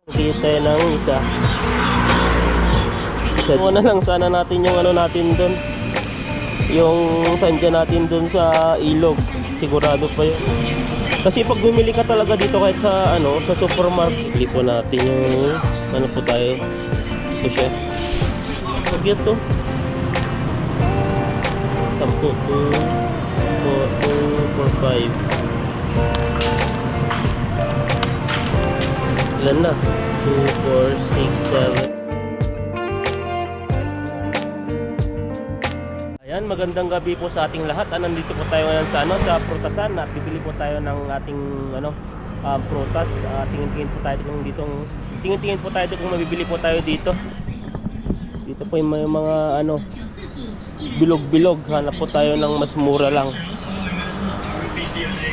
Kita ng isa. Isa na lang sana natin yung ano natin doon. Yung sandya natin doon sa ilog. Sigurado pa yun. Kasi pag bumili ka talaga dito kahit sa ano, sa supermarket, bili po natin yung ano po tayo. Ito siya. Pagyan to. 10, 2, 4, 5. Ilan na? 2, 4, 6, 7. Ayan, magandang gabi po sa ating lahat. Nandito po tayo ngayon sa sa prutasan at bibili po tayo ng ating prutas. Tingin-tingin po tayo kung mabibili po tayo dito. Dito po yung may mga bilog-bilog. Hanap po tayo ng mas mura lang.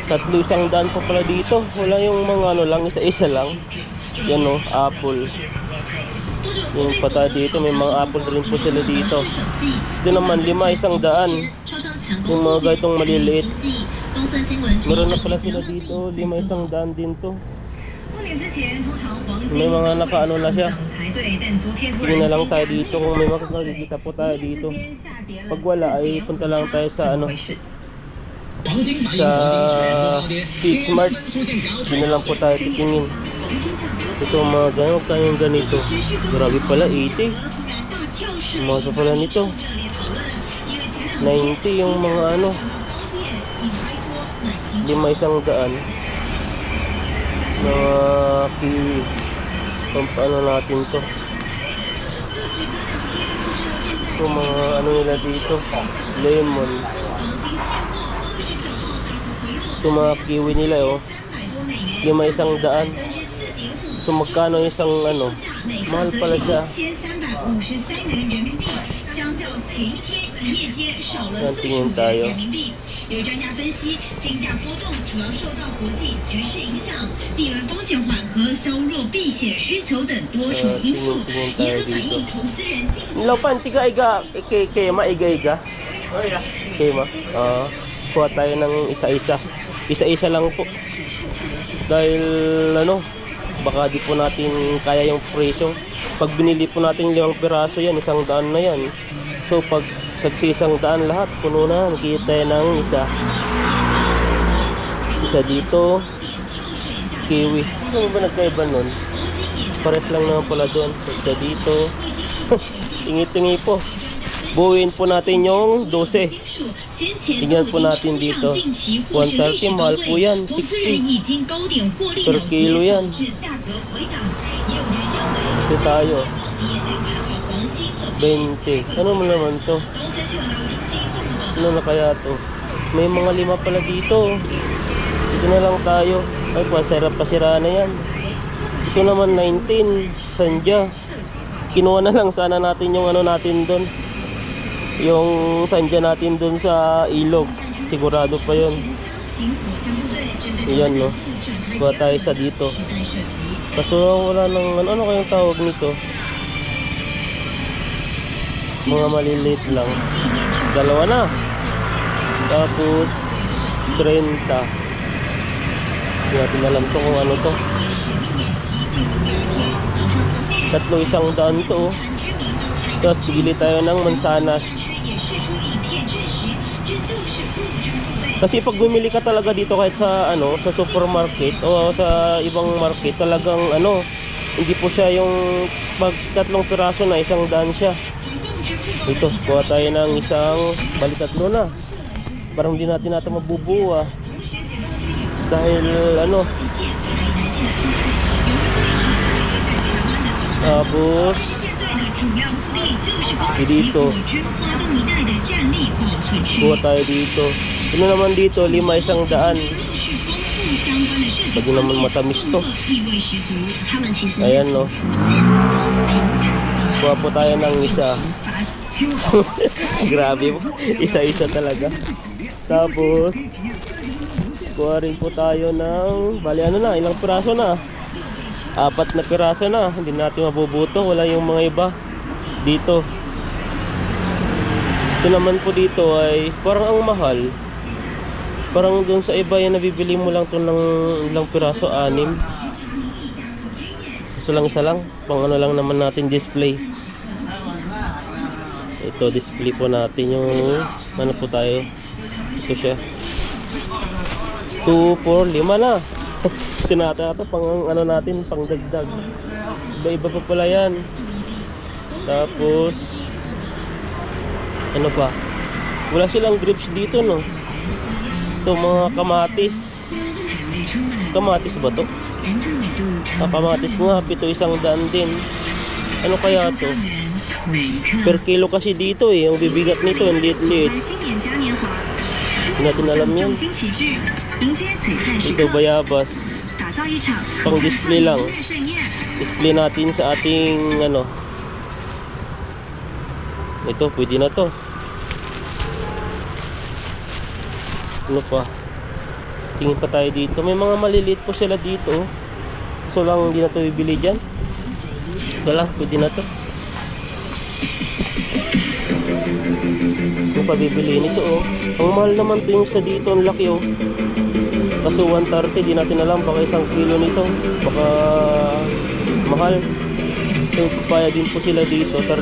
300 po pala dito. Wala yung mga lang, isa-isa lang. Yan apple. Yung pata dito, may mga apple rin po sila dito. Ito naman 500. Yung mga ganitong maliliit. Meron na pala sila dito, 500 din to. May mga nakaano na siya. Tingin na lang tayo dito kung may makikita po tayo dito. Pag wala ay punta lang tayo sa sa PeakSmart. Hindi na lang po tayo titingin. Ito mga ganito. Grabe pala, 80. Mga pala nito 90 yung mga 500 mga kiwi. Paano natin to? Ito mga nila dito, lemon. Ito mga kiwi nila 500. So magkano isang mahal pala siya. Yan, tingin tayo. Tingin tayo dito. Laupan, tiga iga, kema iga. Kema. Kuha tayo ng isa-isa. Isa-isa lang po. Dahil baka di po natin kaya yung presyo. Pag binili po natin 5 piraso yan, 100 na yan. So pag sa 100 lahat, puno na. Nakita ng isa dito, kiwi. Ano ba nagkaiba nun? Pares lang naman pala doon. Isa dito. Tingi-tingi po. Buuin po natin yung 12. Tingnan po natin dito. 130, mahal po yan. 60 per kilo yan. Ito tayo 20. Ano mo naman to? Ano na kaya to? May mga 5 pala dito. Ito na lang tayo. Ay, pasira na yan. Ito naman 19. Sandya. Kinuha na lang sana natin yung natin doon. Yung sandya natin doon sa ilog. Sigurado pa yun. Yan kuha tayo sa dito. Kaso wala nang ano kayong tawag nito. Mga maliliit lang. 2 na. Tapos 30. Hindi natin alam to kung ano to. 300 to. Tapos bibili tayo ng mansanas. Kasi pag bumili ka talaga dito kahit sa sa supermarket o sa ibang market, talagang hindi po siya yung pag 3 piraso na 100 siya. Ito, kuha tayo ng isang, bali 3 na. Parang hindi natin mabubuo dahil tapos dito kuha tayo dito. Ano naman dito, 500. Pwede naman matamis to. Ayan kuha po tayo ng isa. Grabe po, isa-isa talaga. Tapos kuha rin po tayo ng bali ilang piraso na? 4 na piraso na. Hindi natin mabubuto, wala yung mga iba dito. Ito naman po dito ay parang ang mahal. Parang doon sa iba yan nabibili mo lang to ng ilang piraso, 6. Kaso lang isa lang, pang ano lang naman natin display. Ito display po natin yung ano po tayo. Ito siya. 2, 4, 5 na. Tinata ito pang ano natin, pang dagdag. Iba-iba pa pala yan. Tapos ano pa? Wala silang grips dito, no? Ito mga kamatis. Kamatis ba to? Kamatis nga, pito 100 din. Ano kaya to? Per kilo kasi dito eh. Yung bibigat nito, ang liit-liit. Hindi natin alam yan. Ito bayabas. Pang display lang. Display natin sa ating ano. Ito, pwede na to. Ano pa? Tingin pa tayo dito. May mga maliliit po sila dito. So lang hindi na to bibili dyan. Ito lang, pwede na to. Yung pabibili nito oh. Ang mahal naman to yung sa dito. Ang laki oh. Kaso 130, di natin alam. Baka 1 kilo nito. Baka mahal. Yung papaya din po sila dito, 35.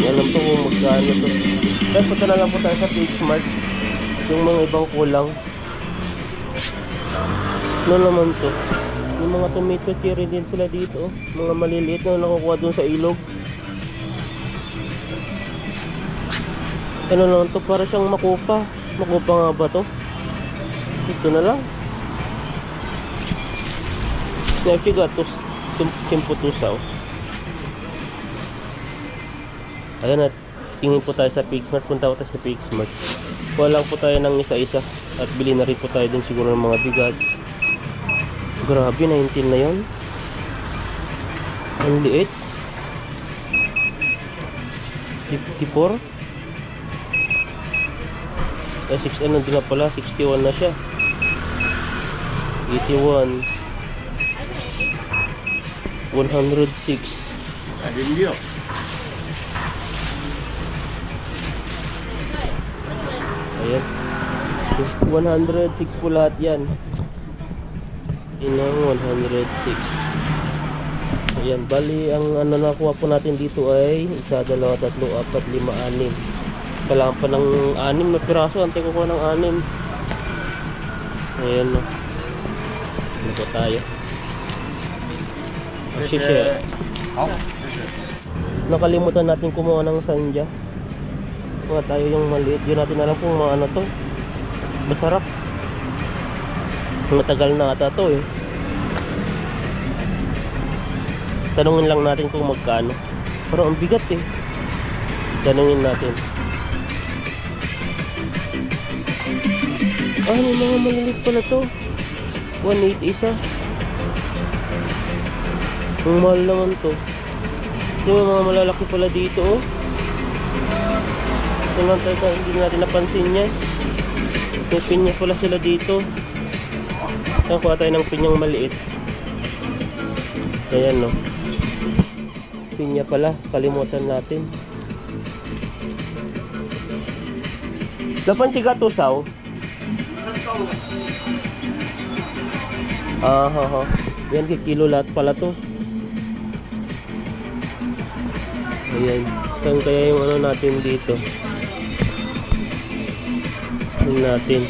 Alam to kung magkano to. Kaya punta na lang po tayo sa PXmart. Yung mga ibang kulang. Ano naman to? Yung mga tomato cherry din sila dito. Mga maliliit na nakukuha dun sa ilog. Ano naman to? Para siyang makupa. Makupa nga ba to? Ito na lang. Sigatos. Timputusaw. Ayan at tingin po tayo sa PXmart. Punta ko tayo sa PXmart. Kuha lang po tayo ng isa-isa. At bili na rin po tayo din siguro ng mga bigas. Grabe, 19 na yun. Ang liit. 54. 6 ano din na pala. 61 na siya. 81. 106. Ayan. 106 po lahat yan. Inang 106. Ayan, bali ang ano nakuha po natin dito ay 1, 2, 3, 4, 5, 6. Kailangan pa ng 6 na piraso. Antay ko ng 6. Ayan no. Ano po tayo? Share. Nakalimutan natin kumuha ng sanja. Kuha tayo yung maliit. Di natin alam kung ano to. Masarap. Matagal na ata to eh. Tanungin lang natin kung magkano. Pero ang bigat eh. Tanungin natin. Ah, may mga maliliit pala to. 1.8 isa. Ang mahal naman to. Yung mga malalaki pala dito oh. Tingnan tayo, hindi natin napansin yan. May pinya pala sila dito. Ayan, kuha tayo ng pinyang maliit. Ayan no. Pinya pala, kalimutan natin. Dapan tiga tusaw. Yan, kilo lahat pala to. Ayan. Kaya yung ano natin dito. Tingnan natin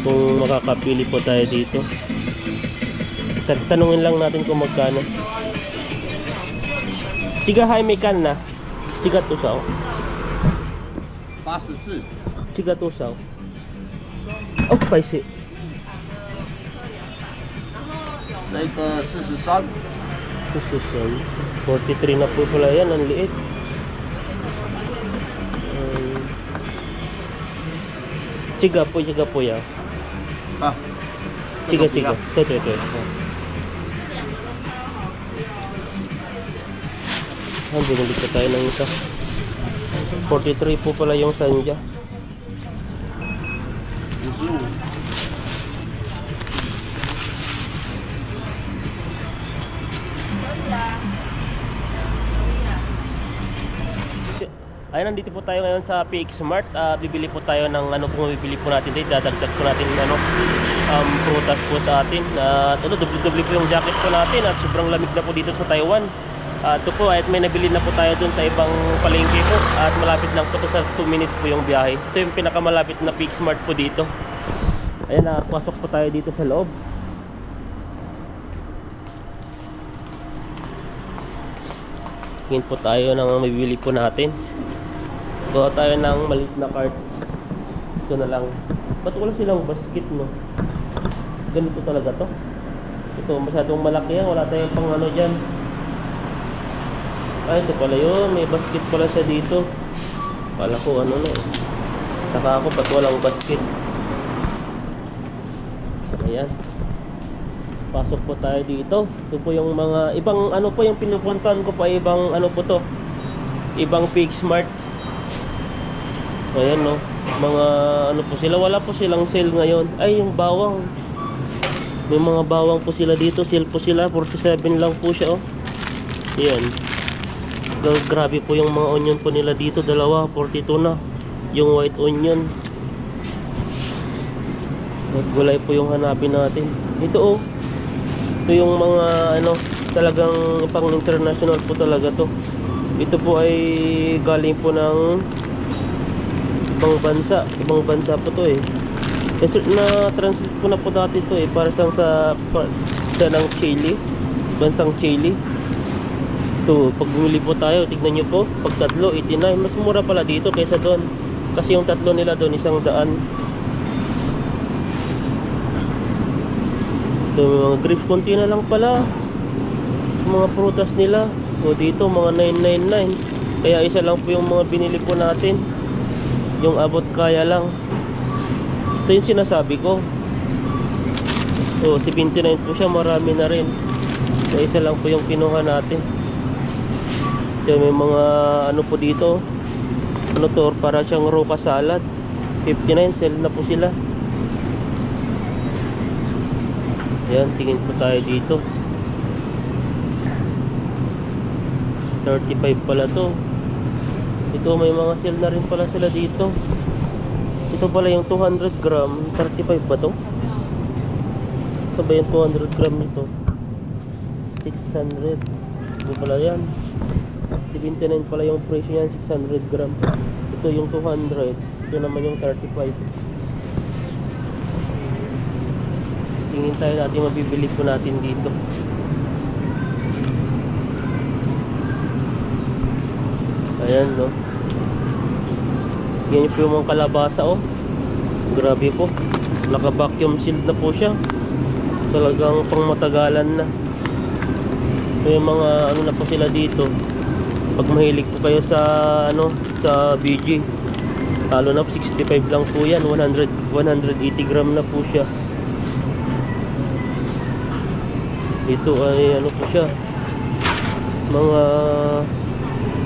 kung makakapili po tayo dito. Tanungin lang natin kung magkano. Tiga hay may kan na. Tiga tusaw. 84. Tiga tusaw. Oh, paisi. 那个43。 Susun. 43 na po pala yan. Ang liit. Tiga po ya. Ah. Tiga. Ito. Bumili pa tayo ng isa. 43 po pala yung sanja. 55. Ay, nandito po tayo ngayon sa PX Mart. Bibili po tayo ng ano kung bibili po natin dito. Dadagdag po natin ano, prutas po sa atin. At ano, doble-doble po yung jacket po natin at sobrang lamig na po dito sa Taiwan. Ito po at may nabili na po tayo dun sa ibang palengke po at malapit lang po to, sa 2 minutes po yung biyahe. Ito yung pinakamalapit na PX Mart po dito. Ayan, pasok po tayo dito sa loob. Tingin po tayo ng mabibili po natin. Gawa tayo ng maliit na cart. Ito na lang. Ba't wala silang basket, no? Ganito talaga to. Ito masyadong malaki yan. Wala tayong pang ano dyan. Ay, ito pala yun. May basket pala siya dito. Kala ko ano na eh. Saka ako ba't walang basket. Ayan. Pasok po tayo dito. Ito po yung mga ibang ano po yung pinupuntahan ko pa. Ibang ano po to. Ibang PX Mart. Ayan, no. Mga ano po sila. Wala po silang sale ngayon. Ay, yung bawang. May mga bawang po sila dito. Sale po sila. 47 lang po siya, oh. Ayan. Grabe po yung mga onion po nila dito. Dalawa, 42 na. Yung white onion. Gulay po yung hanapin natin. Ito, oh. Ito yung mga ano, talagang pang international po talaga to. Ito po ay galing po ng ibang bansa po to eh. Kasi na translate ko na po dati to eh, para sa ng Chile, bansang Chile. Ito, pag bumili po tayo, tignan nyo po, pag tatlo 89, mas mura pala dito kaysa doon. Kasi yung tatlo nila doon 100. Ito, mga grapes, konti na lang pala mga prutas nila. O dito mga 999. Kaya isa lang po yung mga binili po natin. Yung abot kaya lang. Ito yung sinasabi ko. So 79 po siya, marami na rin. Kaya isa lang po yung kinuha natin. Ito may mga ano po dito. Ano to, para siyang roka salad. 59, sell na po sila. Ayan, tingin po tayo dito. 35 pala to. Ito may mga sale na rin pala sila dito. Ito pala yung 200 gram 35 ba to? Ito ba yung 200 gram nito? 600. Ito pala yan. 79 pala yung presyo yan, 600 gram. Ito yung 200. Ito naman yung 35. Tingin tayo natin mabibili po natin dito. Ayan, no. Yan po yung mga kalabasa, oh. Grabe po. Naka-vacuum sealed na po siya. Talagang pang matagalan na. So yung mga ano na po sila dito. Pag mahilig po kayo sa ano, sa BG. Talo na po, 65 lang po yan. 180 gram na po siya. Ito ay ano po siya. Mga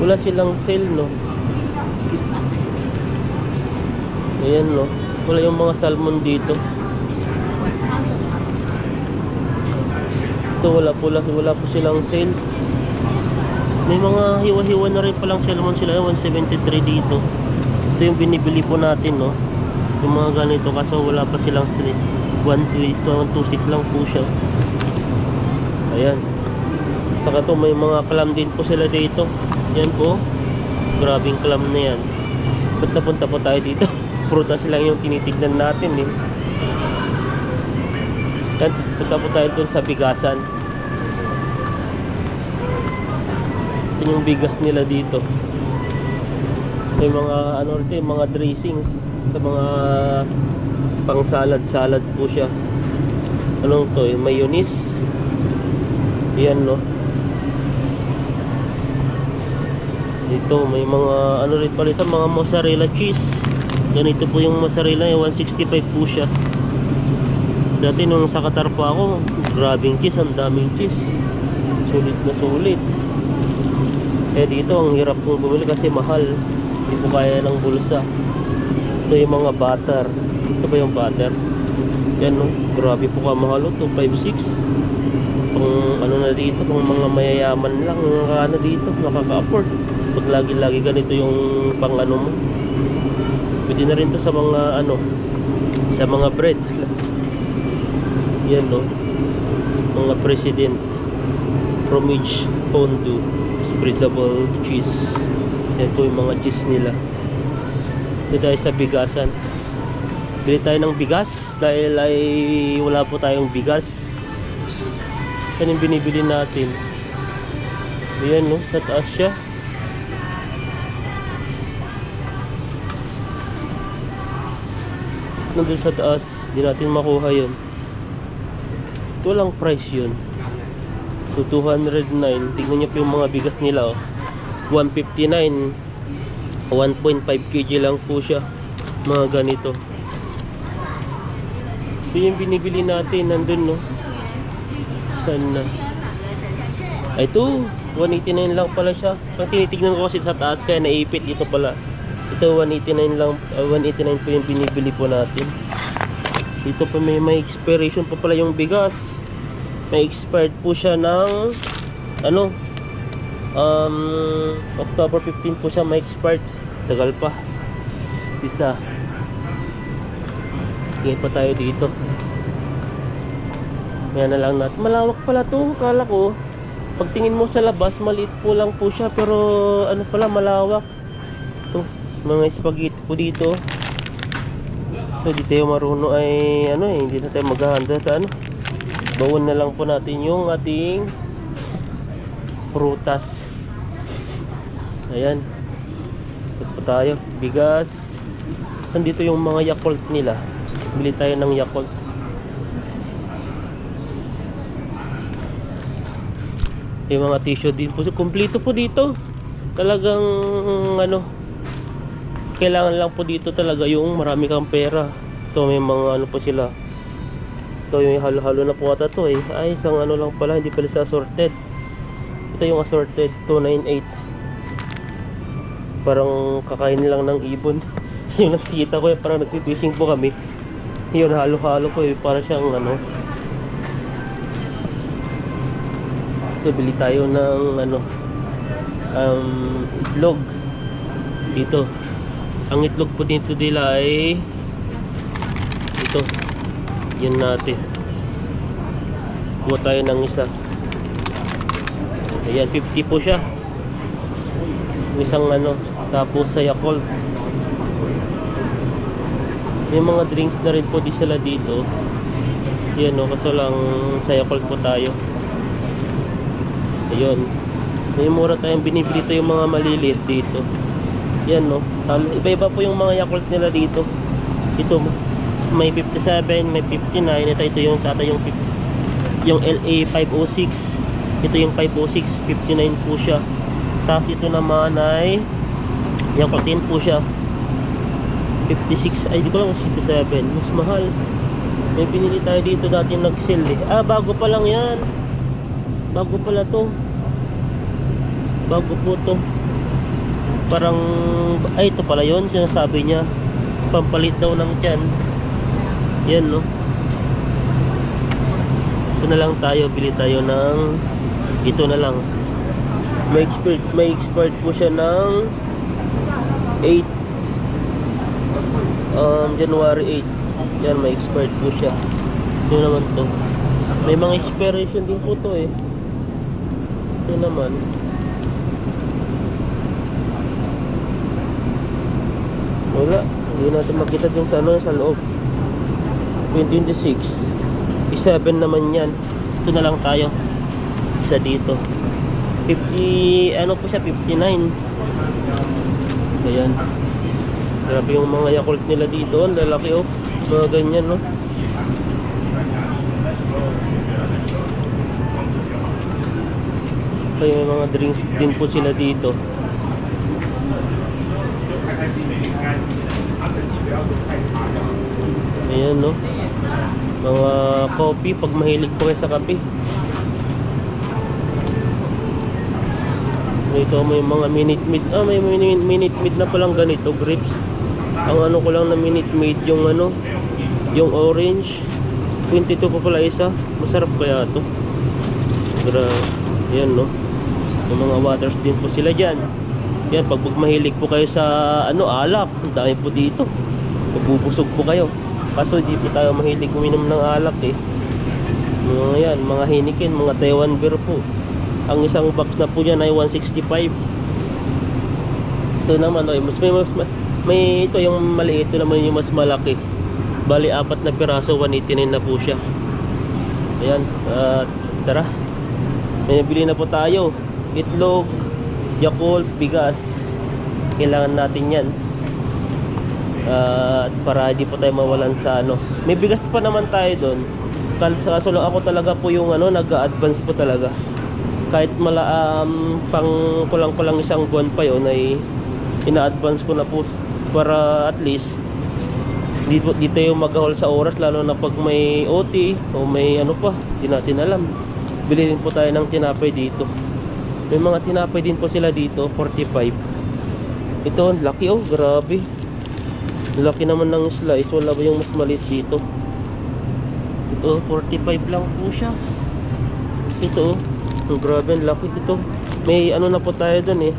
wala silang sale, no. Ayan, no. Wala yung mga salmon dito. Ito wala po silang sale. May mga hiwa-hiwa na rin palang salmon sila. 173 dito. Ito yung binibili po natin, no. Yung mga ganito kasi wala pa silang sale. 126 lang po siya. Ayan. Saka to may mga clam din po sila dito. Yan po. Grabing clam na yan. Ba't napunta po tayo dito? Prutas lang yung tinitignan natin eh. Yan, punta po tayo dun sa bigasan. Ito yung bigas nila dito. May mga ano rito, mga dressings sa mga pang salad po siya. Anong to? Mayonnaise. Yan, no. Dito may mga ano rin pala ito, mga mozzarella cheese. Ganito po yung mozzarella, 165 po siya. Dati nung sa Qatar pa ako, grabing cheese, ang daming cheese. Sulit na sulit. Eh dito ang hirap kong bumili kasi mahal. Hindi po kaya ng bulsa. Ito yung mga butter. Ito ba yung butter? Yan, no. Grabe po ka mahal, 256. Kung ano na dito, kung mga mayayaman lang, mga ano dito, nakaka-afford. Pag lagi-lagi ganito yung pang ano mo. Pwede na rin to sa mga ano, sa mga breads. Yan no. Mga President Fromage Fondue spreadable cheese. Yan po yung mga cheese nila. Ito tayo sa bigasan. Bili tayo ng bigas dahil ay wala po tayong bigas. Yan yung binibili natin. Ayan no, sa taas siya. Nandun sa taas, hindi natin makuha yun. Ito lang price yun. So 209. Tingnan nyo po yung mga bigas nila oh. 159. 1.5 kg lang po siya. Mga ganito. Ito yung binibili natin. Nandun no. Saan na? Ay, ito 189 lang pala siya. Ang tinitignan ko kasi sa taas kaya naipit dito pala. Ito 189 lang, 189 po yung binibili po natin. Dito po may expiration pa pala yung bigas. May expired po siya ng ano? October 15 po siya may expired. Tagal pa. Isa. Tingin pa tayo dito. Yan na lang natin. Malawak pala to. Kala ko pagtingin mo sa labas maliit po lang po siya, pero ano pala malawak. Ito, mga spaghetti po dito. So di tayo marunong ay ano eh, hindi na tayo maghahanda sa ano. Bawon na lang po natin yung ating prutas. Ayan. Ito po tayo, bigas. Saan dito yung mga Yakult nila? Bili tayo ng Yakult. Yung mga tissue din po, kumpleto po dito. Talagang ano, kailangan lang po dito talaga yung marami kang pera. Ito may mga ano po sila. Ito yung halo-halo na po ata to eh. Ay, isang ano lang pala, hindi pala sa assorted. Ito yung assorted, 298. Parang kakain lang ng ibon. Yung nakikita ko eh, parang nagpipishing po kami. Yun, halo-halo ko eh, para siyang ano. Ito, bili tayo ng ano, itlog dito. Ang itlog po dito nila ay ito. Yan natin. Kuha tayo ng isa. Ayan, 50 po siya. Isang ano, tapos sa Yakult. Yung mga drinks na rin po di sila dito. Yan o, kaso lang sa Yakult po tayo. Ayun. May mura tayong binibili ito yung mga maliliit dito. Yan no. Iba-iba po yung mga Yakult nila dito. Ito may 57, may 59. Ito yung sa ata yung LA 506. Ito yung 506, 59 po siya. Tapos ito naman ay Yakult din po siya. 56, ay di ko lang 67. Mas mahal. May pinili tayo dito dati nag-sale eh. Ah, bago pa lang yan. Bago pala to. Bago po to. Parang ay ito pala yon sinasabi niya. Pampalit daw ng tiyan. Yan no. Ito na lang tayo, bili tayo ng ito na lang. May expired po siya ng 8 January 8. Yan, may expired po siya. Ito naman to. May mga expiration din po to eh. Ito naman. Wala. Hindi natin makita yung sa ano, sa loob. 2026. I7 naman yan. Ito na lang tayo. Isa dito. 50, ano po siya, 59. Ayan. Grabe yung mga Yakult nila dito. Ang lalaki oh. Mga ganyan no. Kaya may mga drinks din po sila dito. Ayan no. Mga coffee pag mahilig po kayo sa kape. Ito may mga Minute Maid. Ah, may Minute Maid na palang ganito, grapes. Ang ano ko lang na Minute Maid yung ano, yung orange. 22 pa pala isa. Masarap kaya to. Yan no. Yung mga waters din po sila dyan. Yan, pag mahilig po kayo sa ano, alak, ang dami po dito. Mabubusog po kayo. Kaso hindi po tayo mahilig uminom ng alak eh. Mga yan, mga Heineken, mga Taiwan beer po. Ang isang box na po yan ay 165. Ito naman, okay, may ito yung maliit, ito naman yung mas malaki. Bali 4 na piraso, 189 na po siya. Ayan, tara. May nabili na po tayo. Itlog, Yakult, bigas. Kailangan natin yan. Para hindi po tayo mawalan sa ano. May bigas pa naman tayo doon. Kaso lang ako talaga po yung ano, nag-advance po talaga. Kahit pang kulang-kulang isang buwan pa yon ay ina-advance ko na po para at least di tayo mag-haul sa oras, lalo na pag may OT o may ano pa, di natin alam. Bili din po tayo ng tinapay dito. May mga tinapay din po sila dito, 45. Ito, laki oh, grabe. Laki naman ng slice, wala ba yung mas maliit dito? Ito, 45 lang po siya. Ito oh, grabe, laki ito. May ano na po tayo dun eh.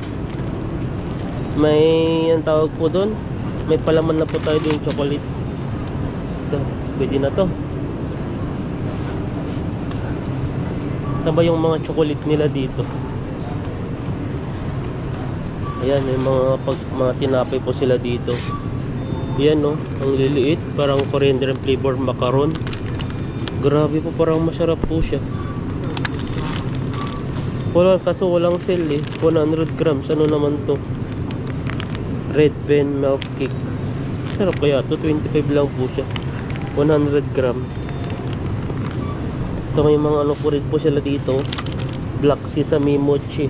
May ang tawag po doon, may palaman na po tayo doon, chocolate. Ito, pwede na to. Saan ba yung mga chocolate nila dito? Ayan, may mga tinapay po sila dito. Ayan no, ang liliit, parang coriander flavor macaron. Grabe po, parang masarap po siya. Kaso walang sale eh, 100 grams, ano naman to? Red Pen milk cake. Sarap kaya to, 25 lang po siya, 100 gram. Ito may mga ano po rin po sila dito, black sesame mochi.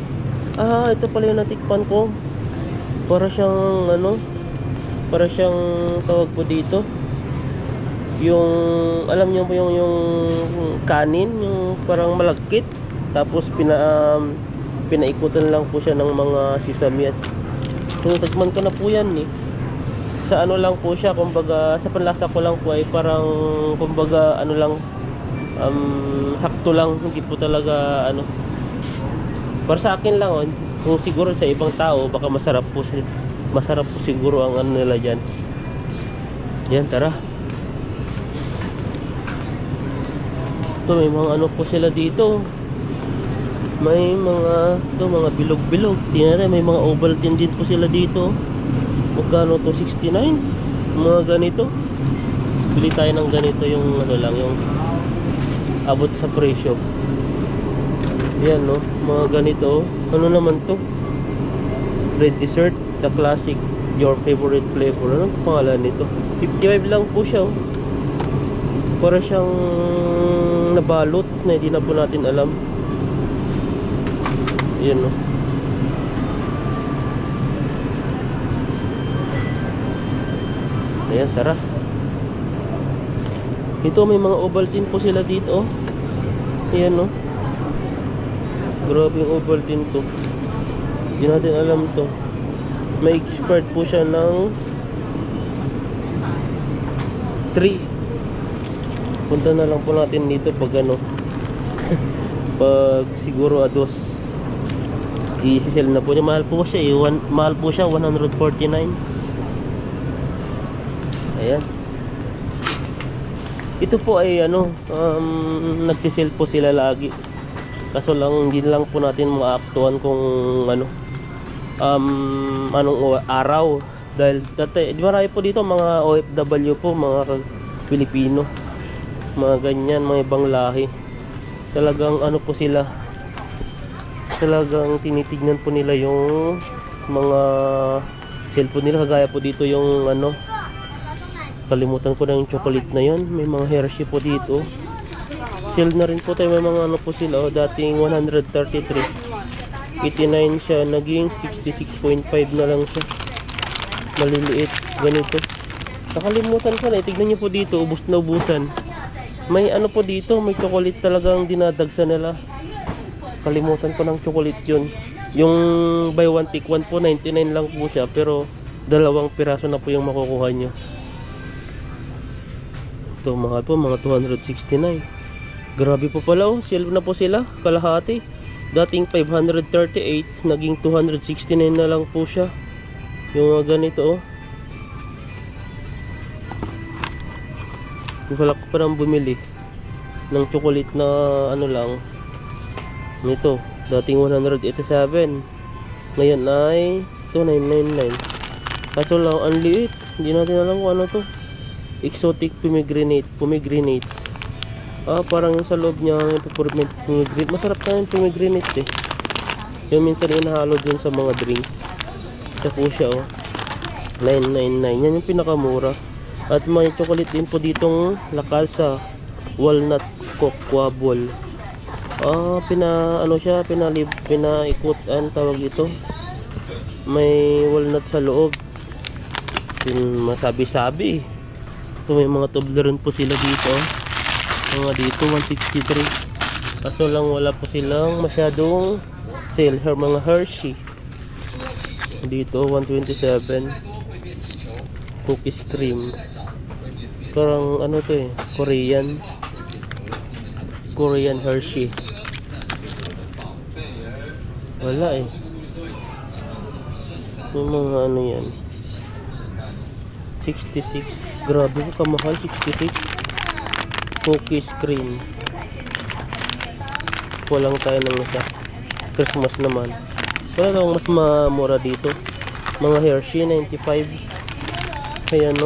Ito pala yung natikpan ko. Para siyang ano, para siyang tawag po dito, yung alam niyo po yung kanin, yung parang malagkit, tapos pinaikutan lang po siya ng mga sesame. At tagman ko na po yan eh. Sa ano lang po siya, kumbaga sa panlasa ko lang po ay parang kumbaga ano lang, sakto lang, hindi po talaga ano. Para sa akin lang oh, kung siguro sa ibang tao baka masarap po siguro ang ano nila diyan. Yan, tara. Ito may mga ano po sila dito. May mga bilog-bilog. Tingnan, may mga Ovaltine din po sila dito. Magkano to? 69. Mga ganito. Bili tayo ng ganito, yung ano lang, yung abot sa presyo. Yan no, mga ganito. Ano naman to? Red Dessert, the classic, your favorite flavor. Ano pangalan nito? 55 lang po siya oh. Para siyang nabalot na hindi na po natin alam. Yan no. Ayan, tara. Ito may mga Ovaltine po sila dito. Ayan no. Grabe yung Ovaltine to. Hindi natin alam to. May expired po siya ng 3. Punta na lang po natin dito pag ano pag siguro ados i-sell na po niya. Mahal po siya eh. Mahal po siya, 149. Ayan. Ito po ay ano, nag-sell po sila lagi. Kaso lang hindi lang po natin maaktuhan kung ano, anong araw. Dahil dati, di marami po dito mga OFW po, mga Pilipino, mga ganyan, mga ibang lahi. Talagang ano po sila, talagang tinitignan po nila yung mga cellphone nila. Kagaya po dito yung ano, kalimutan ko na yung chocolate na yun. May mga Hershey po dito. Sale na rin po tayo. May mga ano po sila. Dating 133, 89 siya. Naging 66.5 na lang siya. Maliliit. Ganito. Nakalimutan ko na. Tignan nyo po dito. Ubus na ubusan. May ano po dito. May chocolate talagang dinadagsa nila. Kalimutan ko ng chocolate yun. Yung buy one take one po, 99 lang po siya. Pero 2 piraso na po yung makukuha nyo. Ito mga po, mga 269. Grabe po pala oh, sale na po sila, kalahati. Dating 538, naging 269 na lang po siya. Yung mga ganito, oh. Wala ko parang bumili ng chocolate na ano lang. Nito, dating 187. Ngayon ay 2999. Kaso lang, ang liit. Hindi natin alam kung ano to. Exotic pomegranate. Parang yung sa loob niya pomegranate. Masarap na yung pomegranate eh. Yung minsan inahalo dun sa mga drinks. Ito po siya, oh. 999. Yan yung pinakamura. At may chocolate din po ditong La Casa Walnut Cocoa Ball. Pinaikot ang tawag ito. May walnut sa loob. Masabi-sabi. So may mga Toblerone po sila dito. Mga dito 163. Kaso lang wala po silang masyadong sale. Mga Hershey. Dito 127. Cookies cream. Parang ano to eh, Korean Hershey. Wala eh. Yung mga ano yan. 66. Grabe ko kamahal, 66. Cookies cream. Walang tayo ng isa. Christmas naman. Wala lang mas mamura dito. Mga Hershey 95. Ayan no.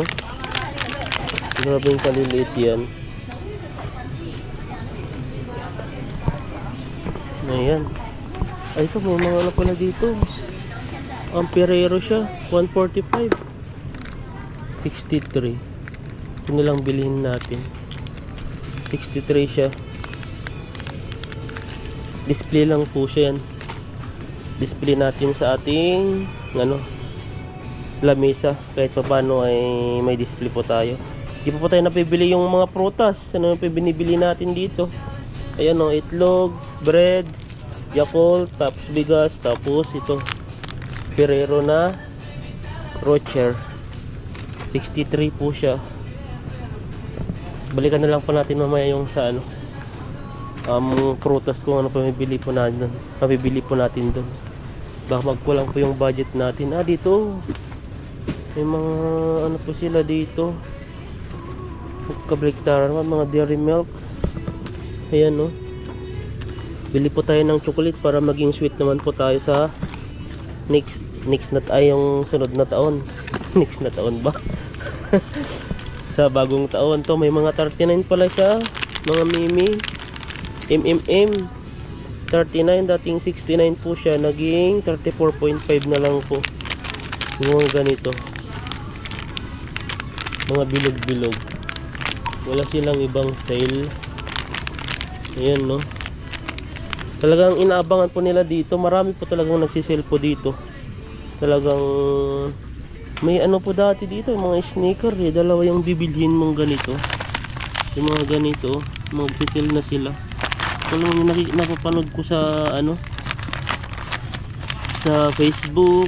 Grabe yung kaliliit yan. Ayan. Ay ito may mga ano pala dito. Ang Ferrero siya 145. 63. Ito na lang bilhin natin. 63 siya. Display lang po siya yan. Display natin sa ating lamesa. Kahit pa paano ay may display po tayo. Di pa po tayo napibili yung mga prutas. Ano yung binibili natin dito? Ayan o, itlog, bread, Yakult, tapos bigas, tapos ito Ferrero na Rocher. 63 po siya. Balikan na lang po natin mamaya yung sa prutas kung ano pamibili po natin. Mabibili po natin doon. Baka magkulang po yung budget natin. Dito may mga ano po sila dito. Kabliktaran naman, mga dairy milk. Ayan no. Bili po tayo ng chocolate para maging sweet naman po tayo sa next na yung sunod na taon. Next na taon ba? Sa bagong taon to may mga 39 pala siya. Mga mimi MMM 39, dating 69 po siya, naging 34.5 na lang po. Yung mga ganito, mga bilog-bilog, wala silang ibang sale. Ayan no. Talagang inaabangan po nila dito. Marami po talagang nagsisale po dito. Talagang may ano po dati dito, mga sneaker eh. Dalawa yung bibilhin mong ganito. Yung mga ganito, mag-sale na sila. Kung yung napapanood ko sa sa Facebook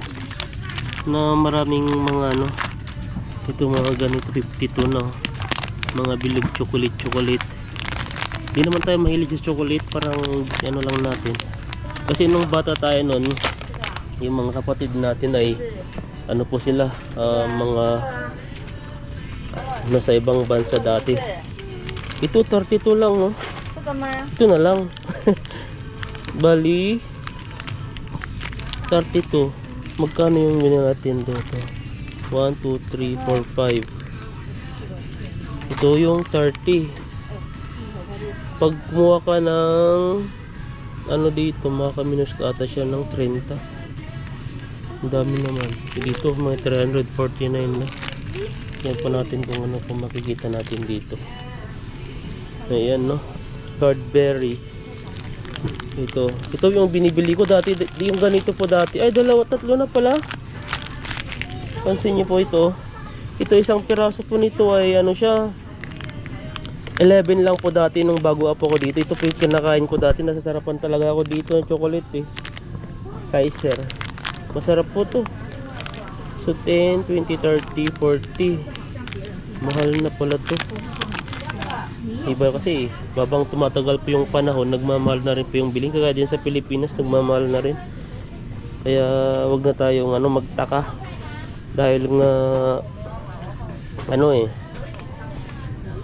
na maraming mga ito mga ganito 52 na mga bilog chocolate. Hindi naman tayo mahilig sa chocolate, parang lang natin. Kasi nung bata tayo noon, yung mga kapatid natin ay po sila, mga nasa ibang bansa dati. Ito 32 lang no. Ito na lang. Bali 32. Magkano yung binili natin dito? 1, 2, 3, 4, 5. Ito yung 30. Pag kumuha ka ng dito, makaminus ka ata siya ng 30. Ang dami naman. Dito may 349 na. Yan pa natin kung makikita natin dito. Ayan no. Cadbury. Ito yung binibili ko dati. Yung ganito po dati. Ay, tatlo na pala. Pansin niyo po ito. Ito isang piraso po nito ay siya, 11 lang po dati nung bago ako dito. Ito po yung kinakain ko dati. Nasasarapan talaga ako dito ng chocolate eh. Kaiser. Masarap po to. So 10, 20, 30, 40. Mahal na pala to. Iba kasi, babang tumatagal po yung panahon, nagmamahal na rin po yung biling. Kaya din sa Pilipinas, nagmamahal na rin. Kaya wag na tayong magtaka. Dahil nga,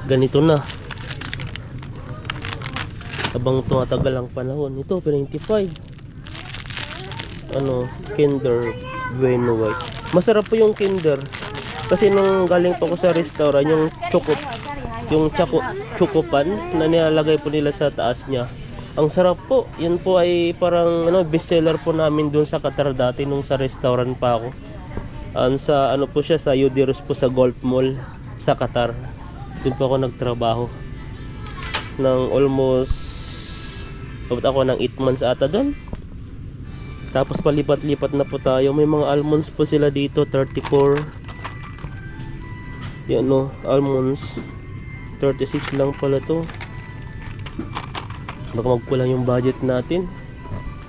ganito na. Habang tumatagal ang panahon. Ito, 25. Kinder Bueno White. Masarap po yung Kinder. Kasi nung galing po ko sa restaurant, yung chocopan na nilalagay po nila sa taas niya. Ang sarap po. Yan po ay parang bestseller po namin dun sa Qatar dati nung sa restaurant pa ako. Sa po siya, sa Udiros po sa Golf Mall sa Qatar. Doon po ako nagtrabaho. Ng almost ako ng 8 months ata doon. Tapos palipat-lipat na po tayo. May mga almonds po sila dito, 34. Yan almonds. 36 lang pala to. Baka magkulang yung budget natin.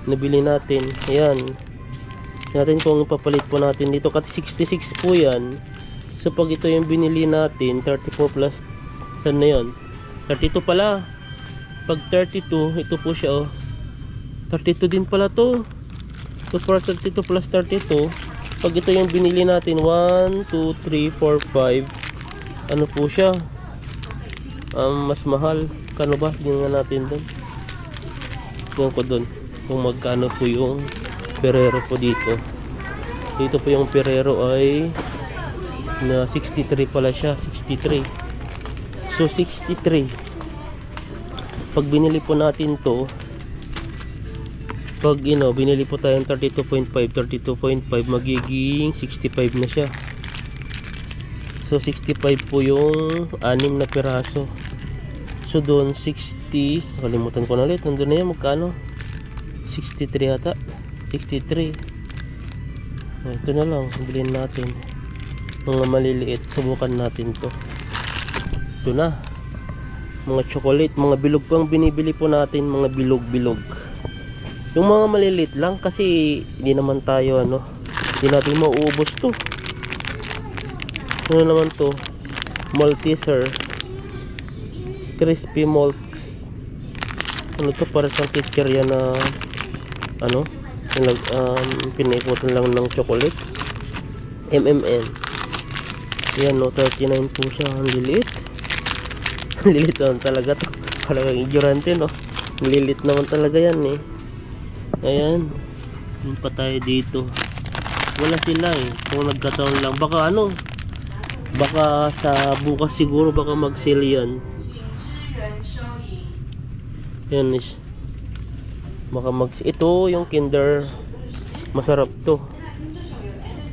Nabili natin. Ayan. Natin kung ipapalit po natin dito. Kasi 66 po yan. So pag ito yung binili natin, 34 plus, saan na yun? 32 pala. Pag 32, ito po siya 32 din pala to. So for 32 plus 32, pag ito yung binili natin, 1, 2, 3, 4, 5, ano po siya? Mas mahal. Kano ba? Tingnan natin doon. Tingnan ko doon kung magkano po yung Ferrero po dito. Dito po yung Ferrero ay na 63 pala siya. 63. So 63. Pag binili po natin to, pag binili po tayong 32.5, magiging 65 na siya. So 65 po yung 6 na piraso. So doon 60, kalimutan ko na ulit, nandun na yan, magkano? 63 ata, 63. Ito na lang, bilhin natin mga maliliit, subukan natin to. Ito na, mga chocolate, mga bilog po ang binibili po natin, mga bilog-bilog. Yung mga maliliit lang kasi hindi naman tayo hindi natin mauubos to. Ano naman to? Malteser Crispy Malts. Ano to? Para sa chichirya na pinikutan lang ng chocolate. MMN. Yan 39 po siya. Ang liliit. Ang liliit naman talaga to. Talagang ignorante lilit naman talaga yan Ayan. Yung pa tayo dito. Wala sila kung nagkataon lang. Baka baka sa bukas siguro baka mag-sale yan. Yan baka ito yung Kinder, masarap to.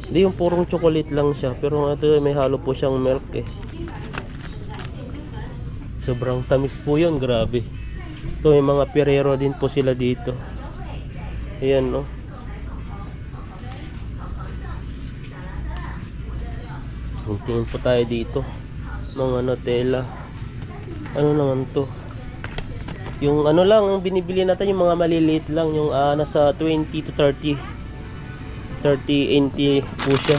Hindi yung purong chocolate lang siya, pero ito may halo po siyang milk sobrang tamis po yun, grabe. Ito may mga Ferrero din po sila dito. Ayan tingin po tayo dito mga Nutella. Ano naman to? Yung lang ang binibili natin, yung mga maliliit lang, yung nasa 20 to 30 NT po siya.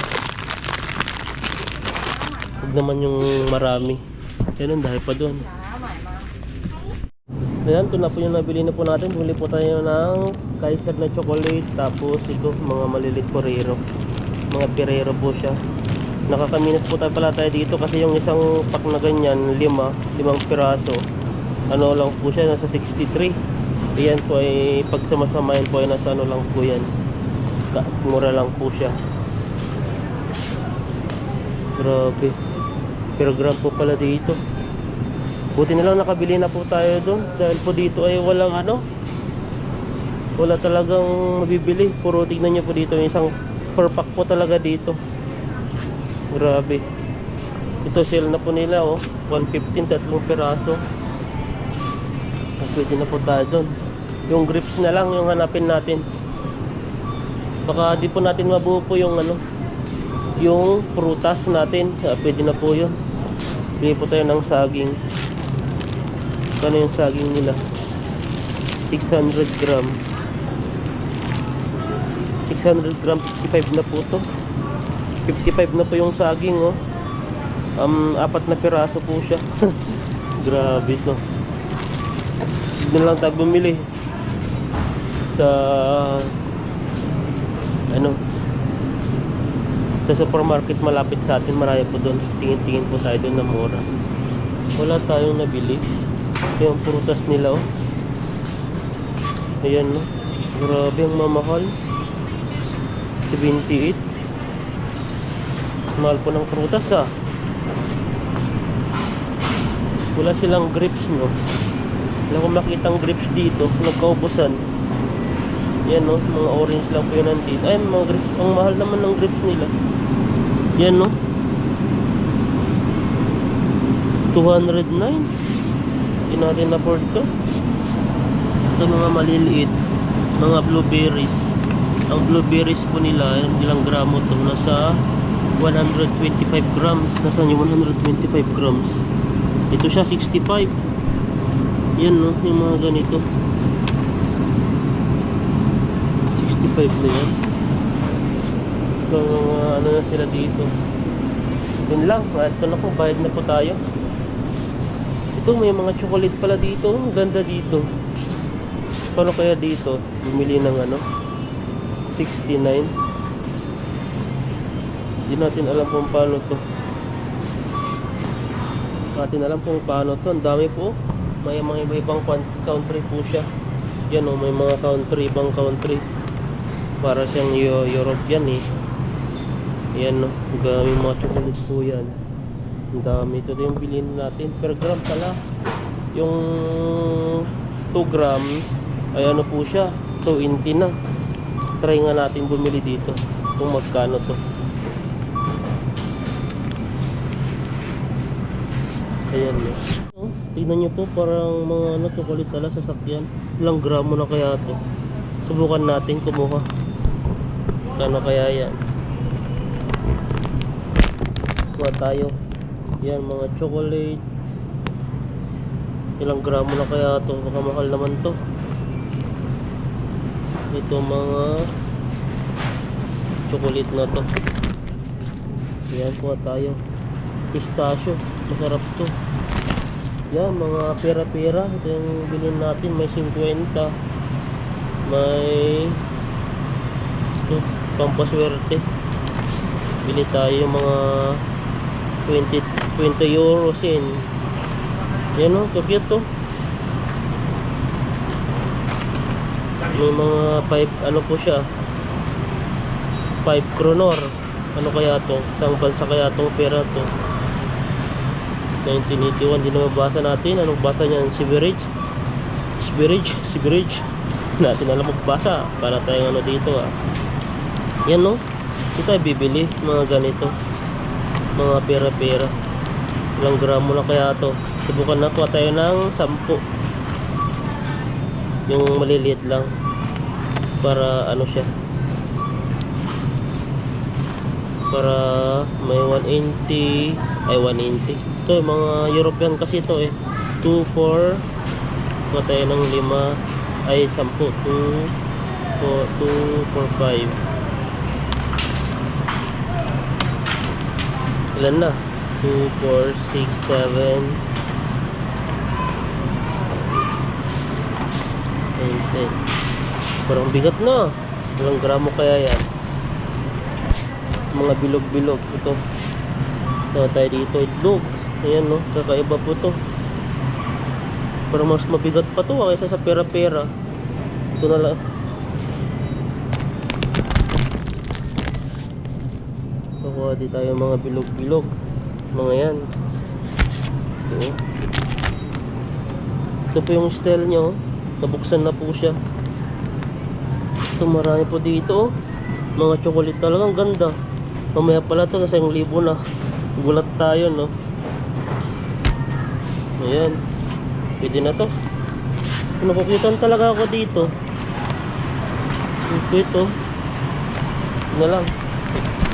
Huwag naman yung marami. Yan dahil pa doon. Ayan, ito na po yung nabili na po natin. Huli po tayo ng Kaiser na chocolate. Tapos ito, mga maliliit Ferrero. Mga Ferrero po siya. Nakakaminas po tayo dito kasi yung isang pack na ganyan, 5 piraso. Lang po siya, nasa 63. Ayan po ay pag samasamahin po ay nasa lang po yan. Mura lang po siya. Grabe. Per gram po pala dito. Buti na lang nakabili na po tayo doon. Dahil po dito ay walang wala talagang mabibili. Puro tignan nyo po dito, isang per pack po talaga dito. Grabe. Ito sale na po nila 115, 3 piraso. Pwede na po tayo doon. Yung grips na lang yung hanapin natin. Baka di po natin mabuo po yung yung prutas natin. Pwede na po yun. Bili po tayo ng saging. Kano yung saging nila? 600 gram. 600 gram, 55 na po to. 55 na po yung saging 4 na piraso po siya. Grabe to. Doon lang tayo bumili sa ano, sa supermarket malapit sa atin. Marami po doon. Tingin-tingin po tayo doon na mura. Wala tayong nabili. Yung prutas nila, oh. Ayan, no. Grabe ang mamahal. 78. Mahal po ng prutas, ah. Wala silang grapes, no. Wala akong makitang grapes dito. Nagkaubusan. Yan, no. Mga orange lang po yun nandito. Ay, mga grapes. Ang mahal naman ng grapes nila. Yan, no. 209. Hindi natin afford to. Ito mga maliliit. Mga blueberries. Ang blueberries po nila, ilang gramo to? Nasa 125 grams. Nasaan yung 125 grams? Ito siya 65. Yan, no, yung mga ganito 65 na yan. Ito mga ano na sila dito. Yun lang, ito na po, bayad na po tayo. Ito may mga chocolate pala dito. Ang ganda dito. Paano kaya dito bumili ng ano 69? Hindi natin alam kung paano to. Natin alam kung paano to. Ang dami po. May mga iba-ibang country po siya. Yan, oh, may mga country, ibang country. Para siyang European, eh. Yan, oh, may mga chocolate po yan. Ang dami. Ito yung bilhin natin. Per gram pala. Yung 2 grams ay ano po siya, 220 na. Try nga natin bumili dito kung magkano to. Ayan, oh. Tignan nyo po, parang mga ano, chocolate tala sa sakyan. Ilang gramo na kaya to? Subukan natin kumuha. Kano kaya yan? Kuha tayo. Yan, mga chocolate. Ilang gramo na kaya to? Baka mahal naman to. Ito mga chocolate na to. Yan, kuha tayo. Pistachio, masarap to. Yan, mga pera-pera. Ito yung bilhin natin. May 50. May ito, pampaswerte. Bili tayo yung mga 20 euros in. Yan, o, cute to. May mga 5, ano po siya, 5 kronor. Ano kaya to? Isang bansa kaya tong pera to? 1981, di na mabasa natin. Anong basa niyan? Sewerage? Sewerage? Natin alam magbasa. Para tayong ano dito, ah. Yan, no? Ito ay bibili. Mga ganito. Mga pera-pera. Ilang gramo na kaya to? Subukan na po tayo ng 10. Yung maliliit lang. Para ano siya. Para may 180. Ay, 180. Ito, mga European kasi ito, eh. 2, 4. Kuha tayo ng 5. Ay, 10. 2, 4, 5. Ilan na? 2, 4, 6, 7. 10. Parang bigat na. Ilang gramo kaya yan? Mga bilog-bilog. Ito. Ito tayo dito. Itlog. Ayan, no? Kakaiba po to. Parang mas mabigat pa to, kaysa sa pera-pera. Ito na lang. Kukuha di tayo mga bilog-bilog. Mga yan. Ito. Ito po yung style nyo. Nabuksan na po siya. Ito, marami po dito. Mga chocolate talagang ganda. Mamaya pala ito, nasa 1,000 na. Gulat tayo, no? Ayan. Pwede na to. Nakukitan talaga ako dito. Ito. Ito na lang.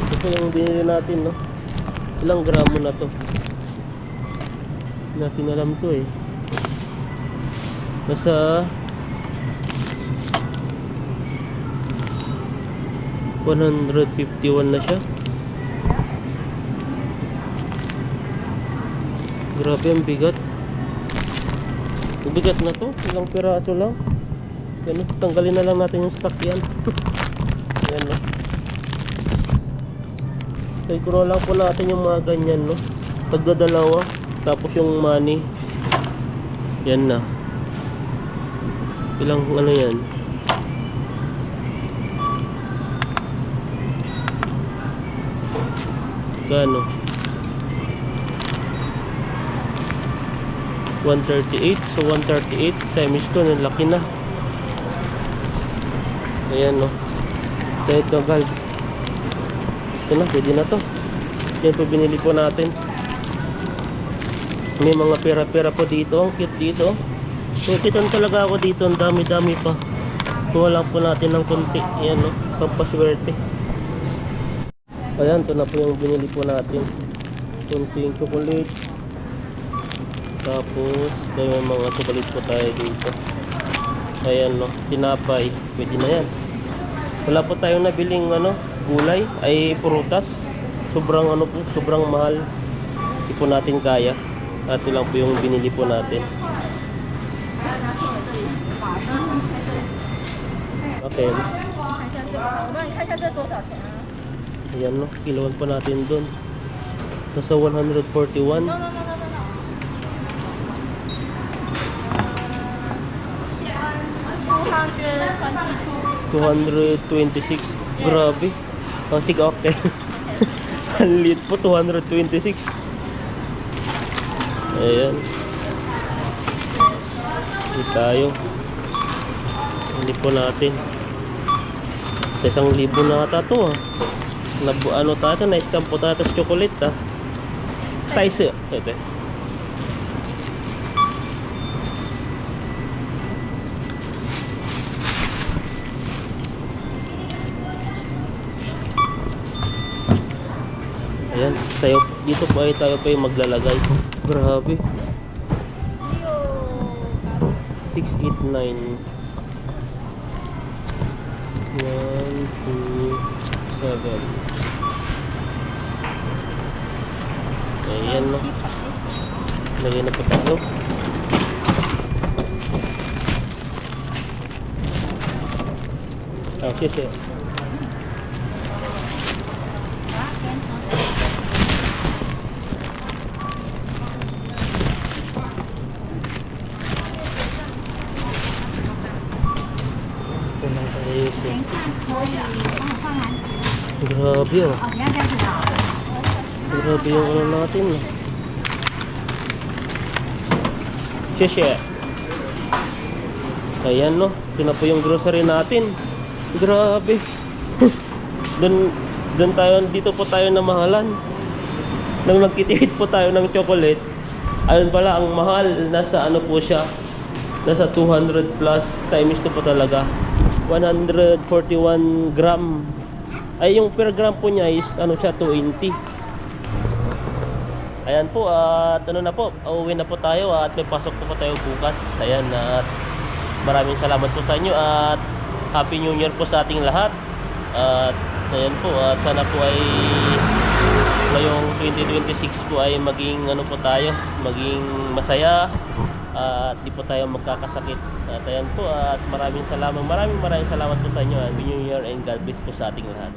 Ito yung binili natin, no? Ilang gramo na to? Natin alam to, eh. Nasa 151 na siya. Grabe ang bigat. Bigas na to, ilang piraso lang. Yan, tanggalin na lang natin yung sasakyan. Yan, no. Kaya ko lang po natin yung mga ganyan, no. Tagdadalawa, tapos yung money. Yan na. Ilang ano yan? Kano? 138. So 138 times 2, ang laki na. Ayan, no. Kahit no, gal. Ito na, pwede na to. Yan po binili po natin. May mga pera-pera po dito. Ang cute dito. So kitan talaga ako dito. Ang dami-dami pa. Kuha lang po natin ng konti. Ayan, no. Pampaswerte. Ayan, ito na po yung binili po natin. Kunting chocolate. Tapos may mga chocolate po tayo dito. Ayan, no, tinapay, pwede na yan. Wala po tayong nabiling ano, gulay, ay prutas. Sobrang ano po, sobrang mahal. Hindi po natin kaya. Ito lang po yung binili po natin. Okay. Ayan, no, kiloan po natin dun. Nasa 141. 226. Grabe. Ang tig-okay. Ang lit po, 226. Ayan. Hindi tayo. Hindi po natin. Sa 1,000 na ata to, ah. Ano tayo, na-scam po tayo sa chocolate, ah. Size. Ito. Ayan, tayo, dito po ay tayo pa yung maglalagay. Grabe. 689. 1, 2, 7. Ayan, no. Lagyan na po tayo. Okay. Grabe, oh. Grabe yung ano natin. Sheshe. Ayan, no. Ito na po yung grocery natin. Grabe. Doon tayo, dito po tayo namahalan. Nang nagkitihit po tayo ng chocolate, ayun pala, ang mahal, nasa ano po siya, nasa 200 plus times ito po talaga. 141 gram. Ay, yung per gram po niya is ano siya, 220. Ayan po, at ano na po, uuwi na po tayo at may pasok po tayo bukas. Ayan, at maraming salamat po sa inyo at Happy New Year po sa ating lahat. At ayan po, at sana po ay ngayong 2026 po ay maging ano po tayo, maging masaya at di po tayo magkakasakit. At ayan po, at maraming salamat po sa inyo. Happy New Year and God bless po sa ating lahat.